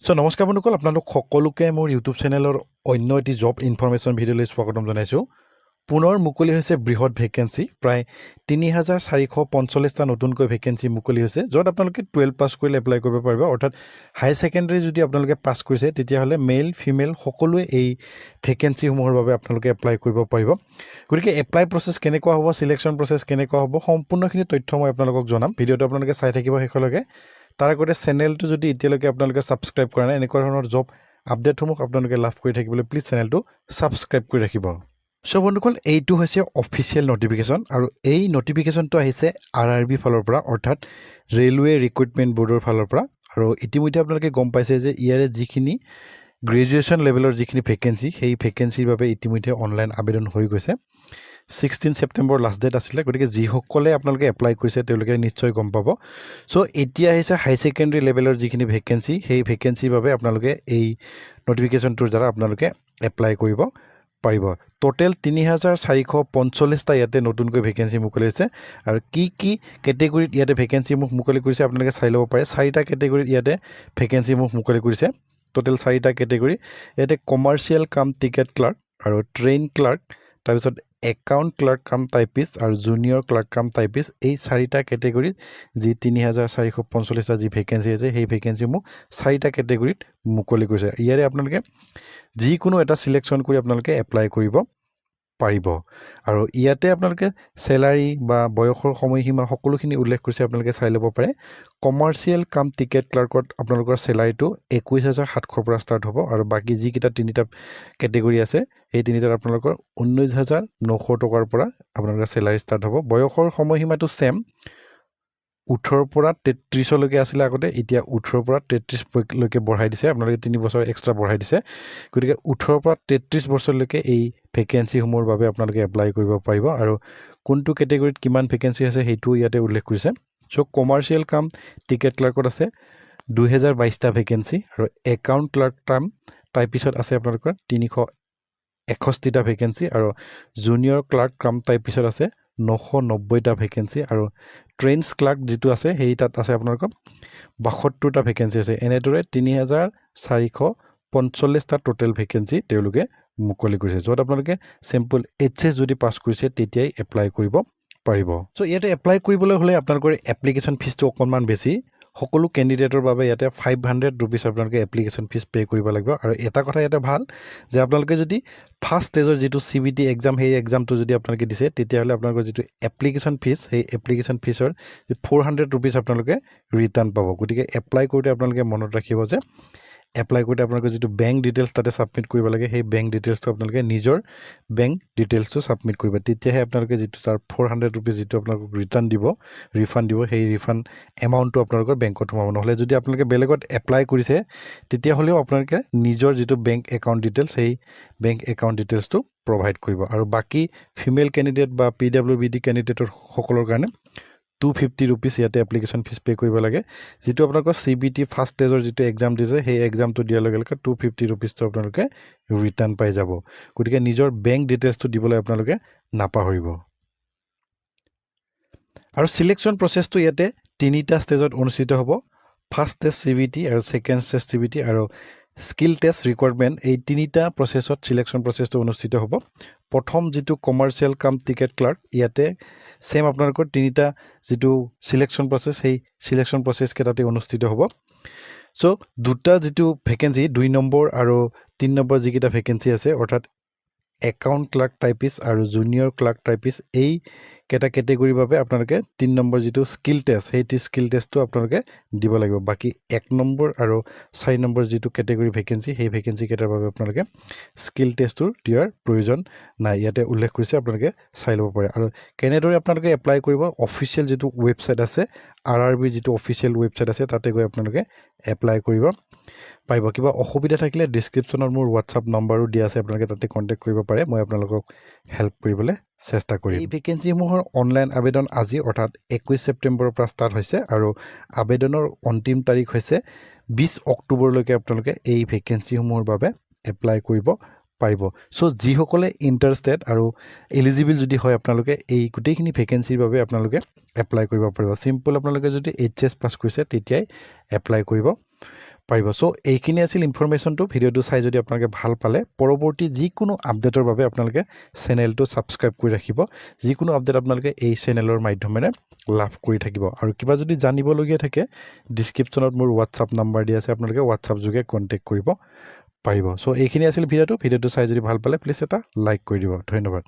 নমস্কাৰ বন্ধুসকল, আপোনালোক সকলোকে মোৰ ইউটিউব চেনেলৰ অন্য এটি জব ইনফৰমেশ্যন ভিডিঅ'লৈ স্বাগতম জনাইছোঁ। পুনৰ মুকলি হৈছে বৃহৎ ভেকেঞ্চি, প্ৰায় ৩,৪৪৫টা নতুনকৈ ভেকেঞ্চি মুকলি হৈছে, য'ত আপোনালোকে 12 পাছ কৰিলে এপ্লাই কৰিব পাৰিব। অৰ্থাৎ হাই ছেকেণ্ডেৰী যদি আপোনালোকে পাছ কৰিছে তেতিয়াহ'লে মেল ফিমেল সকলোৱে এই ভেকেঞ্চিসমূহৰ বাবে আপোনালোকে এপ্লাই কৰিব পাৰিব। গতিকে এপ্লাই প্ৰচেছ কেনেকুৱা হ'ব, চিলেকশ্যন প্ৰচেছ কেনেকুৱা হ'ব, সম্পূৰ্ণখিনি তথ্য মই আপোনালোকক জনাম। ভিডিঅ'টো আপোনালোকে চাই থাকিব শেষলৈকে। তাৰ আগতে চেনেলটো যদি এতিয়ালৈকে আপোনালোকে ছাবস্ক্ৰাইব কৰা নাই, এনেকুৱা ধৰণৰ জব আপডেটসমূহ আপোনালোকে লাভ কৰি থাকিবলৈ প্লিজ চেনেলটো ছাবস্ক্ৰাইব কৰি ৰাখিব। বন্ধুসকল, এইটো হৈছে অফিচিয়েল নটিফিকেশ্যন আৰু এই নটিফিকেশ্যনটো আহিছে RRB ফালৰ পৰা, অৰ্থাৎ ৰেলৱে ৰিক্ৰুইটমেণ্ট বৰ্ডৰ ফালৰ পৰা। আৰু ইতিমধ্যে আপোনালোকে গম পাইছে যে ইয়াৰে যিখিনি গ্ৰেজুৱেশ্যন লেভেলৰ যিখিনি ভেকেঞ্চি, সেই ভেকেঞ্চিৰ বাবে ইতিমধ্যে অনলাইন আবেদন হৈ গৈছে। 16 ছেপ্টেম্বৰ লাষ্ট ডেট আছিলে। গতিকে যিসকলে আপোনালোকে এপ্লাই কৰিছে তেওঁলোকে নিশ্চয় গম পাব। এতিয়া আহিছে হাই ছেকেণ্ডেৰী লেভেলৰ যিখিনি ভেকেঞ্চি, সেই ভেকেঞ্চিৰ বাবে আপোনালোকে এই নটিফিকেশ্যনটোৰ দ্বাৰা আপোনালোকে এপ্লাই কৰিব পাৰিব। টোটেল ৩,৪৪৫টা ইয়াতে নতুনকৈ ভেকেঞ্চি মুকলি হৈছে। আৰু কি কেটেগৰীত ইয়াতে ভেকেঞ্চিসমূহ মুকলি কৰিছে আপোনালোকে চাই ল'ব পাৰে। 4টা কেটেগৰীত ইয়াতে ভেকেঞ্চিসমূহ মুকলি কৰিছে। টোটেল 4টা কেটেগৰী ইয়াতে কমাৰ্চিয়েল কাম টিকেট ক্লাৰ্ক আৰু ট্ৰেইন ক্লাৰ্ক, তাৰপিছত একাউণ্ট ক্লাৰ্ক কাম টাইপিষ্ট আৰু জুনিয়ৰ ক্লাৰ্ক কাম টাইপিষ্ট, এই 4টা কেটেগৰীত যি ৩,৪৪৫টা যি ভেকেঞ্চি আছে সেই ভেকেঞ্চিসমূহ 4টা কেটেগৰীত মুকলি কৰিছে। ইয়াৰে আপোনালোকে যিকোনো এটা চিলেকশ্যন কৰি আপোনালোকে এপ্লাই কৰিব পাৰিব। আৰু ইয়াতে আপোনালোকে চেলাৰী বা বয়সৰ সময়সীমা সকলোখিনি উল্লেখ কৰিছে, আপোনালোকে চাই ল'ব পাৰে। কমাৰ্চিয়েল কাম টিকেট ক্লাৰ্কত আপোনালোকৰ চেলাৰীটো 21,700ৰ পৰা ষ্টাৰ্ট হ'ব। আৰু বাকী যিকেইটা 3টা কেটেগৰী আছে সেই 3টাত আপোনালোকৰ 19,900 টকাৰ পৰা আপোনালোকৰ চেলাৰী ষ্টাৰ্ট হ'ব। বয়সৰ সময়সীমাটো ছেম, 18ৰ পৰা 33লৈকে আছিলে আগতে, এতিয়া 18ৰ পৰা 33লৈকে বঢ়াই দিছে। আপোনালোকে 3 বছৰ এক্সট্ৰা বঢ়াই দিছে। গতিকে 18ৰ পৰা 33 বছৰলৈকে এই ভেকেঞ্চিসমূহৰ বাবে আপোনালোকে এপ্লাই কৰিব পাৰিব। আৰু কোনটো কেটেগৰীত কিমান ভেকেঞ্চি আছে সেইটোও ইয়াতে উল্লেখ কৰিছে। কমাৰ্চিয়েল কাম টিকেট ক্লাৰ্কত আছে 2,022টা ভেকেঞ্চি, আৰু একাউণ্ট ক্লাৰ্ক কাম টাইপিছত আছে আপোনালোকৰ 361টা ভেকেঞ্চি, আৰু জুনিয়ৰ ক্লাৰ্ক কাম টাইপিছত আছে 990টা ভেকেঞ্চি, আৰু ট্ৰেইনছ ক্লাৰ্ক যিটো আছে সেই তাত আছে আপোনালোকৰ 72টা ভেকেঞ্চি আছে। এনেদৰে ৩,৪৪৫টা টোটেল ভেকেঞ্চি তেওঁলোকে মুকলি কৰিছে, য'ত আপোনালোকে চিম্পল HS যদি পাছ কৰিছে তেতিয়াই এপ্লাই কৰিব পাৰিব। ইয়াতে এপ্লাই কৰিবলৈ হ'লে আপোনালোকৰ এপ্লিকেশ্যন ফিজটো অকণমান বেছি। সকলো কেণ্ডিডেটৰ বাবে ইয়াতে 500 ৰুপিজ আপোনালোকে এপ্লিকেশ্যন ফিজ পে' কৰিব লাগিব। আৰু এটা কথা ইয়াতে ভাল যে আপোনালোকে যদি ফাৰ্ষ্ট ষ্টেজৰ যিটো CBT এক্সাম, সেই এক্সামটো যদি আপোনালোকে দিছে তেতিয়াহ'লে আপোনালোকৰ যিটো এপ্লিকেশ্যন ফিজ, সেই এপ্লিকেশ্যন ফিজৰ 400 ৰুপিজ আপোনালোকে ৰিটাৰ্ণ পাব। গতিকে এপ্লাই কৰোঁতে আপোনালোকে মনত ৰাখিব যে এপ্লাই কৰোঁতে আপোনালোকে যিটো বেংক ডিটেইলছ তাতে ছাবমিট কৰিব লাগে, সেই বেংক ডিটেইলছটো আপোনালোকে নিজৰ বেংক ডিটেইলছটো ছাবমিট কৰিব। তেতিয়াহে আপোনালোকে যিটো তাৰ 400 ৰুপিজ যিটো আপোনালোকক ৰিফাণ্ড দিব, সেই ৰিফাণ্ড এমাউণ্টটো আপোনালোকৰ বেংকত সোমাব। নহ'লে যদি আপোনালোকে বেলেগত এপ্লাই কৰিছে তেতিয়াহ'লেও আপোনালোকে নিজৰ যিটো বেংক একাউণ্ট ডিটেইলছ, সেই বেংক একাউণ্ট ডিটেইলছটো প্ৰভাইড কৰিব। আৰু বাকী ফিমেল কেণ্ডিডেট বা PWBD কেণ্ডিডেটৰ সকলৰ কাৰণে 250 ৰুপিজ ইয়াতে এপ্লিকেশ্যন ফিজ পে' কৰিব লাগে। যিটো আপোনালোকৰ CBT ফাৰ্ষ্ট ষ্টেজৰ যিটো এক্সাম দিছে সেই এক্সামটো দিয়াৰ লগে লগে 250 ৰুপিজটো আপোনালোকে ৰিটাৰ্ণ পাই যাব। গতিকে নিজৰ বেংক ডিটেইলছটো দিবলৈ আপোনালোকে নাপাহৰিব। আৰু চিলেকশ্যন প্ৰচেছটো ইয়াতে 3টা ষ্টেজত অনুষ্ঠিত হ'ব। ফাৰ্ষ্ট ষ্টেজ CBT আৰু ছেকেণ্ড ষ্টেজ CBT আৰু স্কিল টেষ্ট ৰিকুৱাৰমেণ্ট, এই 3টা প্ৰচেছত চিলেকশ্যন প্ৰচেছটো অনুষ্ঠিত হ'ব। প্ৰথম যিটো কমাৰ্চিয়েল কাম টিকেট ক্লাৰ্ক, ইয়াতে ছেম আপোনালোকৰ 3টা যিটো চিলেকশ্যন প্ৰচেছ, সেই চিলেকশ্যন প্ৰচেছকেইটাতে অনুষ্ঠিত হ'ব। 2টা যিটো ভেকেঞ্চি, 2 নম্বৰ আৰু 3 নম্বৰ যিকেইটা ভেকেঞ্চি আছে, অৰ্থাৎ একাউণ্ট ক্লাৰ্ক টাইপিষ্ট আৰু জুনিয়ৰ ক্লাৰ্ক টাইপিষ্ট, এই কেইটা কেটেগৰীৰ বাবে আপোনালোকে 3 নম্বৰ যিটো স্কিল টেষ্ট, সেই স্কিল টেষ্টটো আপোনালোকে দিব লাগিব। বাকী 1 নম্বৰ আৰু 4 নম্বৰ যিটো কেটেগৰী ভেকেঞ্চি, সেই ভেকেঞ্চি কেইটাৰ বাবে আপোনালোকে স্কিল টেষ্টটো দিয়াৰ প্ৰয়োজন নাই। ইয়াতে উল্লেখ কৰিছে, আপোনালোকে চাই ল'ব পাৰে। আৰু কেনেদৰে আপোনালোকে এপ্লাই কৰিব, অফিচিয়েল যিটো ৱেবছাইট আছে, RRB যিটো অফিচিয়েল ৱেবছাইট আছে, তাতে গৈ আপোনালোকে এপ্লাই কৰিব পাৰিব। কিবা অসুবিধা থাকিলে ডিছক্ৰিপশ্যনত মোৰ WhatsApp নম্বৰো দিয়া আছে, আপোনালোকে তাতে কণ্টেক্ট কৰিব পাৰে। মই আপোনালোকক হেল্প কৰিবলৈ চেষ্টা কৰিম। এই ভেকেঞ্চিসমূহৰ অনলাইন আবেদন আজি, অৰ্থাৎ 21 ছেপ্টেম্বৰৰ পৰা ষ্টাৰ্ট হৈছে, আৰু আবেদনৰ অন্তিম তাৰিখ হৈছে 20 অক্টোবৰলৈকে আপোনালোকে এই ভেকেঞ্চিসমূহৰ বাবে এপ্লাই কৰিব পাৰিব। যিসকলে ইণ্টাৰেষ্টেড আৰু এলিজিবল যদি হয়, আপোনালোকে এই গোটেইখিনি ভেকেঞ্চিৰ বাবে আপোনালোকে এপ্লাই কৰিব পাৰিব। চিম্পল আপোনালোকে যদি HS পাছ কৰিছে তেতিয়াই এপ্লাই কৰিব পাৰিব। চ' এইখিনি আছিল ইনফৰমেশ্যনটো। ভিডিঅ'টো চাই যদি আপোনালোকে ভাল পালে পৰৱৰ্তী যিকোনো আপডেটৰ বাবে আপোনালোকে চেনেলটো ছাবস্ক্ৰাইব কৰি ৰাখিব। যিকোনো আপডেট আপোনালোকে এই চেনেলৰ মাধ্যমেৰে লাভ কৰি থাকিব। আৰু কিবা যদি জানিবলগীয়া থাকে ডিছক্ৰিপশ্যনত মোৰ হোৱাটছআপ নাম্বাৰ দিয়া আছে, আপোনালোকে হোৱাটছআপ যোগে কণ্টেক্ট কৰিব পাৰিব। চ' এইখিনি আছিল ভিডিঅ'টো চাই যদি ভাল পালে প্লিজ এটা লাইক কৰি দিব। ধন্যবাদ।